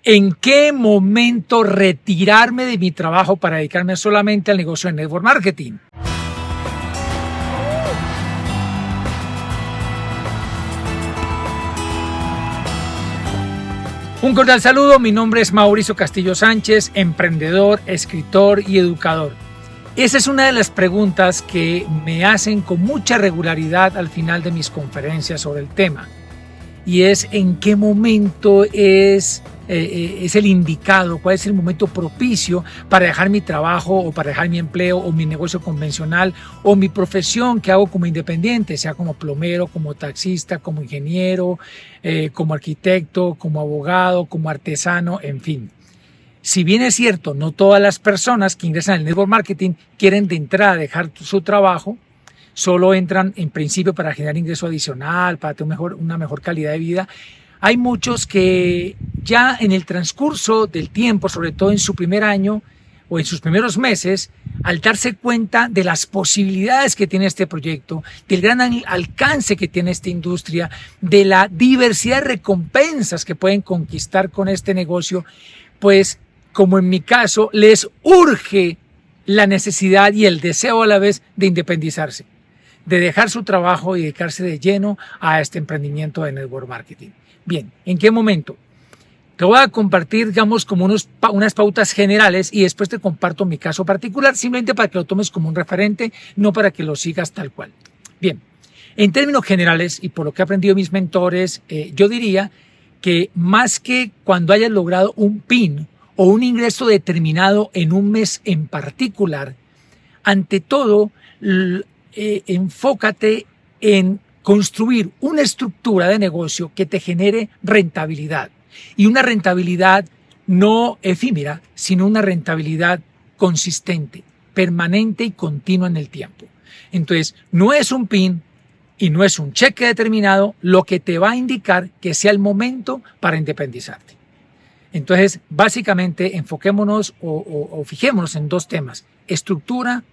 ¿En qué momento retirarme de mi trabajo para dedicarme solamente al negocio de network marketing? Un cordial saludo, mi nombre es Mauricio Castillo Sánchez, emprendedor, escritor y educador. Esa es una de las preguntas que me hacen con mucha regularidad al final de mis conferencias sobre el tema. Y es en qué momento es el indicado, cuál es el momento propicio para dejar mi trabajo o para dejar mi empleo o mi negocio convencional o mi profesión que hago como independiente, sea como plomero, como taxista, como ingeniero, como arquitecto, como abogado, como artesano, en fin. Si bien es cierto, no todas las personas que ingresan al network marketing quieren de entrada dejar su trabajo, solo entran en principio para generar ingreso adicional, para tener una mejor calidad de vida. Hay muchos que ya en el transcurso del tiempo, sobre todo en su primer año o en sus primeros meses, al darse cuenta de las posibilidades que tiene este proyecto, del gran alcance que tiene esta industria, de la diversidad de recompensas que pueden conquistar con este negocio, pues como en mi caso, les urge la necesidad y el deseo a la vez de independizarse, de dejar su trabajo y dedicarse de lleno a este emprendimiento de network marketing. Bien, ¿en qué momento? Te voy a compartir, digamos, como unas pautas generales y después te comparto mi caso particular, simplemente para que lo tomes como un referente, no para que lo sigas tal cual. Bien, en términos generales y por lo que he aprendido de mis mentores, yo diría que más que cuando hayas logrado un PIN o un ingreso determinado en un mes en particular, ante todo, enfócate en construir una estructura de negocio que te genere rentabilidad. Y una rentabilidad no efímera, sino una rentabilidad consistente, permanente y continua en el tiempo. Entonces, no es un PIN y no es un cheque determinado lo que te va a indicar que sea el momento para independizarte. Entonces, básicamente, enfoquémonos o fijémonos en dos temas: estructura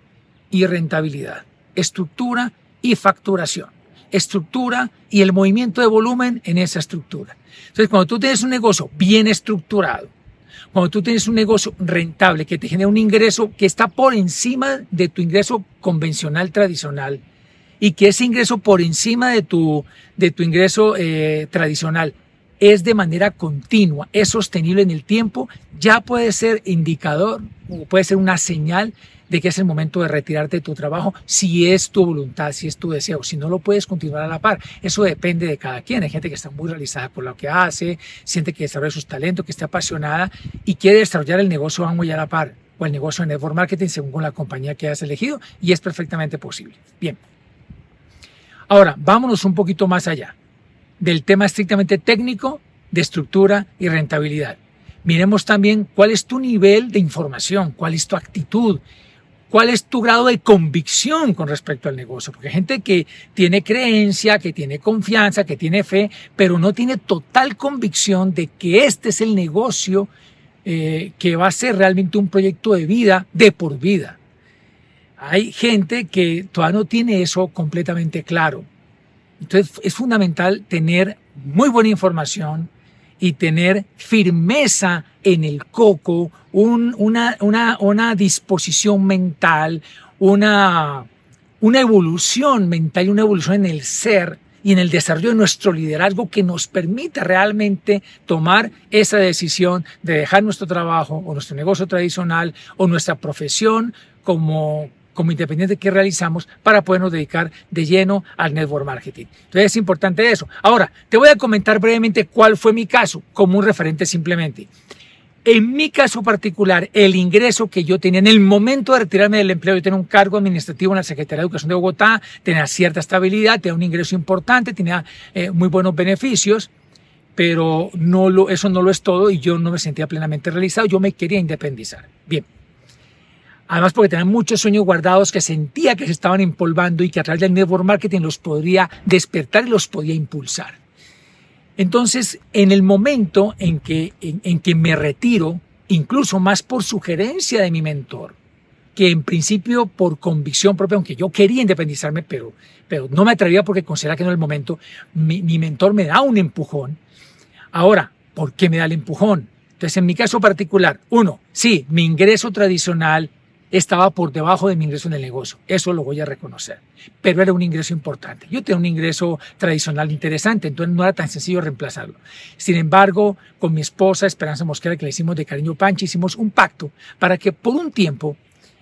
y rentabilidad, estructura y facturación, estructura y el movimiento de volumen en esa estructura. Entonces, cuando tú tienes un negocio bien estructurado, cuando tú tienes un negocio rentable que te genera un ingreso que está por encima de tu ingreso convencional tradicional y que ese ingreso por encima de tu ingreso tradicional es de manera continua, es sostenible en el tiempo, ya puede ser indicador o puede ser una señal de que es el momento de retirarte de tu trabajo, si es tu voluntad, si es tu deseo. Si no, lo puedes continuar a la par. Eso depende de cada quien. Hay gente que está muy realizada por lo que hace, siente que desarrolla sus talentos, que está apasionada y quiere desarrollar el negocio Amway a la par o el negocio de network marketing según la compañía que hayas elegido, y es perfectamente posible. Bien. Ahora, vámonos un poquito más allá del tema estrictamente técnico de estructura y rentabilidad. Miremos también cuál es tu nivel de información, cuál es tu actitud, cuál es tu grado de convicción con respecto al negocio. Porque hay gente que tiene creencia, que tiene confianza, que tiene fe, pero no tiene total convicción de que este es el negocio que va a ser realmente un proyecto de vida, de por vida. Hay gente que todavía no tiene eso completamente claro. Entonces es fundamental tener muy buena información y tener firmeza en el coco, una disposición mental, una evolución mental y una evolución en el ser y en el desarrollo de nuestro liderazgo que nos permita realmente tomar esa decisión de dejar nuestro trabajo o nuestro negocio tradicional o nuestra profesión como independiente que realizamos para podernos dedicar de lleno al network marketing. Entonces es importante eso. Ahora, te voy a comentar brevemente cuál fue mi caso, como un referente simplemente. En mi caso particular, el ingreso que yo tenía en el momento de retirarme del empleo, yo tenía un cargo administrativo en la Secretaría de Educación de Bogotá, tenía cierta estabilidad, tenía un ingreso importante, tenía muy buenos beneficios, pero eso no lo es todo y yo no me sentía plenamente realizado, yo me quería independizar. Bien. Además, porque tenía muchos sueños guardados que sentía que se estaban empolvando y que a través del network marketing los podría despertar y los podía impulsar. Entonces, en el momento en que me retiro, incluso más por sugerencia de mi mentor, que en principio por convicción propia, aunque yo quería independizarme, pero no me atrevía porque consideraba que no era el momento, mi mentor me da un empujón. Ahora, ¿por qué me da el empujón? Entonces, en mi caso particular, sí, mi ingreso tradicional estaba por debajo de mi ingreso en el negocio. Eso lo voy a reconocer. Pero era un ingreso importante. Yo tenía un ingreso tradicional interesante, entonces no era tan sencillo reemplazarlo. Sin embargo, con mi esposa, Esperanza Mosquera, que le hicimos de cariño Panchi, hicimos un pacto para que por un tiempo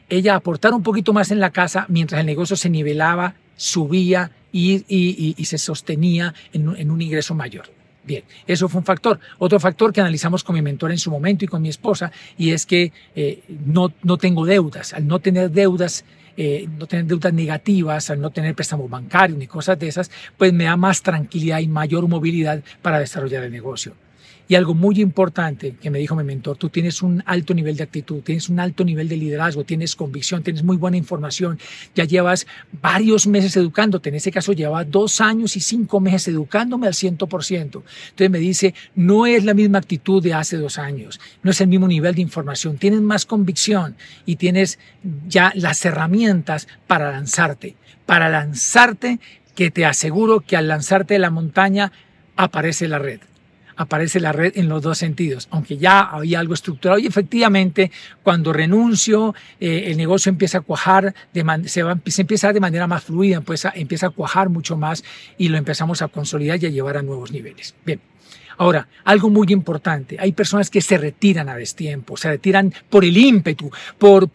ella aportara un poquito más en la casa mientras el negocio se nivelaba, subía y se sostenía en un ingreso mayor. Bien, eso fue un factor. Otro factor que analizamos con mi mentor en su momento y con mi esposa, y es que no tengo deudas. Al no tener deudas, no tener deudas negativas, al no tener préstamos bancarios ni cosas de esas, pues me da más tranquilidad y mayor movilidad para desarrollar el negocio. Y algo muy importante que me dijo mi mentor, tú tienes un alto nivel de actitud, tienes un alto nivel de liderazgo, tienes convicción, tienes muy buena información, ya llevas varios meses educándote, en ese caso llevaba 2 años y 5 meses educándome al 100%. Entonces me dice, no es la misma actitud de hace 2 años, no es el mismo nivel de información, tienes más convicción y tienes ya las herramientas para lanzarte, que te aseguro que al lanzarte de la montaña aparece la red. Aparece la red en los dos sentidos, aunque ya había algo estructurado y efectivamente cuando renuncio el negocio empieza a cuajar, se empieza de manera más fluida, pues empieza a cuajar mucho más y lo empezamos a consolidar y a llevar a nuevos niveles. Bien. Ahora, algo muy importante, hay personas que se retiran a destiempo, se retiran por el ímpetu, por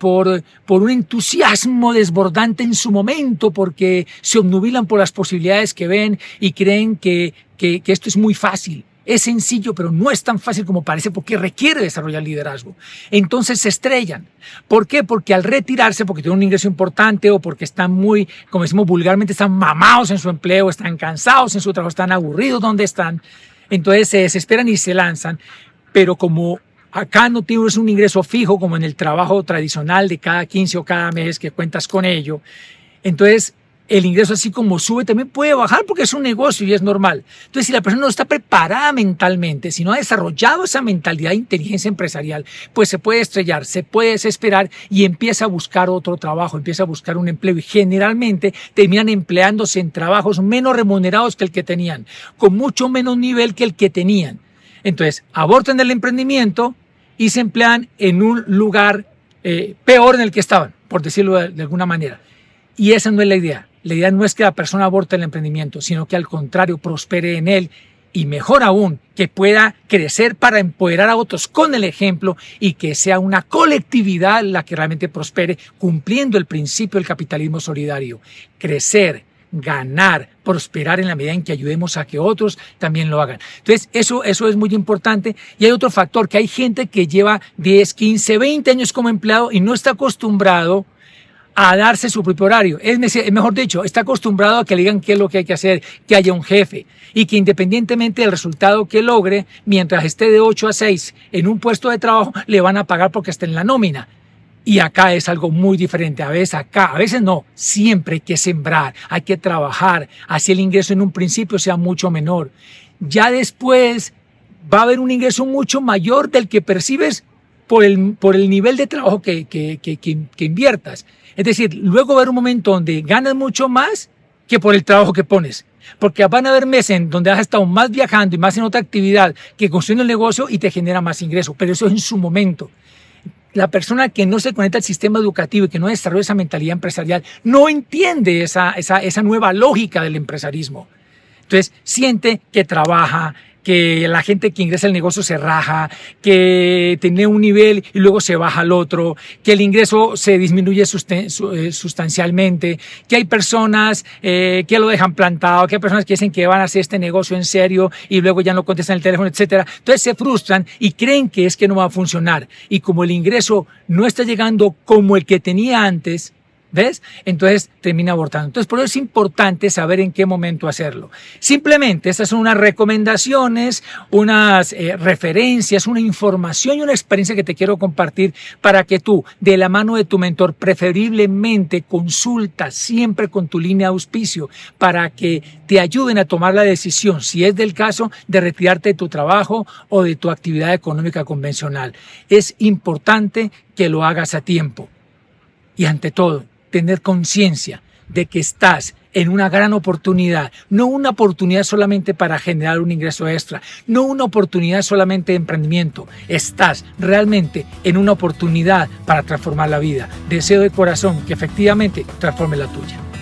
un entusiasmo desbordante en su momento, porque se obnubilan por las posibilidades que ven y creen que esto es muy fácil. Es sencillo, pero no es tan fácil como parece porque requiere desarrollar liderazgo. Entonces se estrellan. ¿Por qué? Porque al retirarse, porque tienen un ingreso importante o porque están muy, como decimos vulgarmente, están mamados en su empleo, están cansados en su trabajo, están aburridos donde están. Entonces se desesperan y se lanzan. Pero como acá no tienes un ingreso fijo como en el trabajo tradicional de cada 15 o cada mes que cuentas con ello, entonces el ingreso así como sube también puede bajar porque es un negocio y es normal. Entonces, si la persona no está preparada mentalmente, si no ha desarrollado esa mentalidad de inteligencia empresarial, pues se puede estrellar, se puede desesperar y empieza a buscar otro trabajo, empieza a buscar un empleo y generalmente terminan empleándose en trabajos menos remunerados que el que tenían, con mucho menos nivel que el que tenían. Entonces, abortan el emprendimiento y se emplean en un lugar peor en el que estaban, por decirlo de alguna manera. Y esa no es la idea. La idea no es que la persona aborte el emprendimiento, sino que al contrario prospere en él y mejor aún, que pueda crecer para empoderar a otros con el ejemplo y que sea una colectividad la que realmente prospere cumpliendo el principio del capitalismo solidario. Crecer, ganar, prosperar en la medida en que ayudemos a que otros también lo hagan. Entonces, eso es muy importante. Y hay otro factor, que hay gente que lleva 10, 15, 20 años como empleado y no está acostumbrado a darse su propio horario. Mejor dicho, está acostumbrado a que le digan qué es lo que hay que hacer, que haya un jefe y que independientemente del resultado que logre, mientras esté de 8 a 6 en un puesto de trabajo, le van a pagar porque esté en la nómina. Y acá es algo muy diferente. A veces no, siempre hay que sembrar, hay que trabajar, así el ingreso en un principio sea mucho menor. Ya después va a haber un ingreso mucho mayor del que percibes por el nivel de trabajo que inviertas. Es decir, luego va a haber un momento donde ganas mucho más que por el trabajo que pones. Porque van a haber meses en donde has estado más viajando y más en otra actividad que construyendo el negocio y te genera más ingreso. Pero eso es en su momento. La persona que no se conecta al sistema educativo y que no desarrolla esa mentalidad empresarial no entiende esa nueva lógica del empresarismo. Entonces siente que trabaja, que la gente que ingresa al negocio se raja, que tiene un nivel y luego se baja al otro, que el ingreso se disminuye sustancialmente, que hay personas que lo dejan plantado, que hay personas que dicen que van a hacer este negocio en serio y luego ya no contestan el teléfono, etcétera. Entonces se frustran y creen que es que no va a funcionar. Y como el ingreso no está llegando como el que tenía antes, ¿ves? Entonces termina abortando. Entonces por eso es importante saber en qué momento hacerlo. Simplemente estas son unas recomendaciones, unas referencias, una información y una experiencia que te quiero compartir para que tú, de la mano de tu mentor, preferiblemente consulta siempre con tu línea de auspicio para que te ayuden a tomar la decisión, si es del caso, de retirarte de tu trabajo o de tu actividad económica convencional. Es importante que lo hagas a tiempo. Y ante todo, tener conciencia de que estás en una gran oportunidad, no una oportunidad solamente para generar un ingreso extra, no una oportunidad solamente de emprendimiento, estás realmente en una oportunidad para transformar la vida. Deseo de corazón que efectivamente transforme la tuya.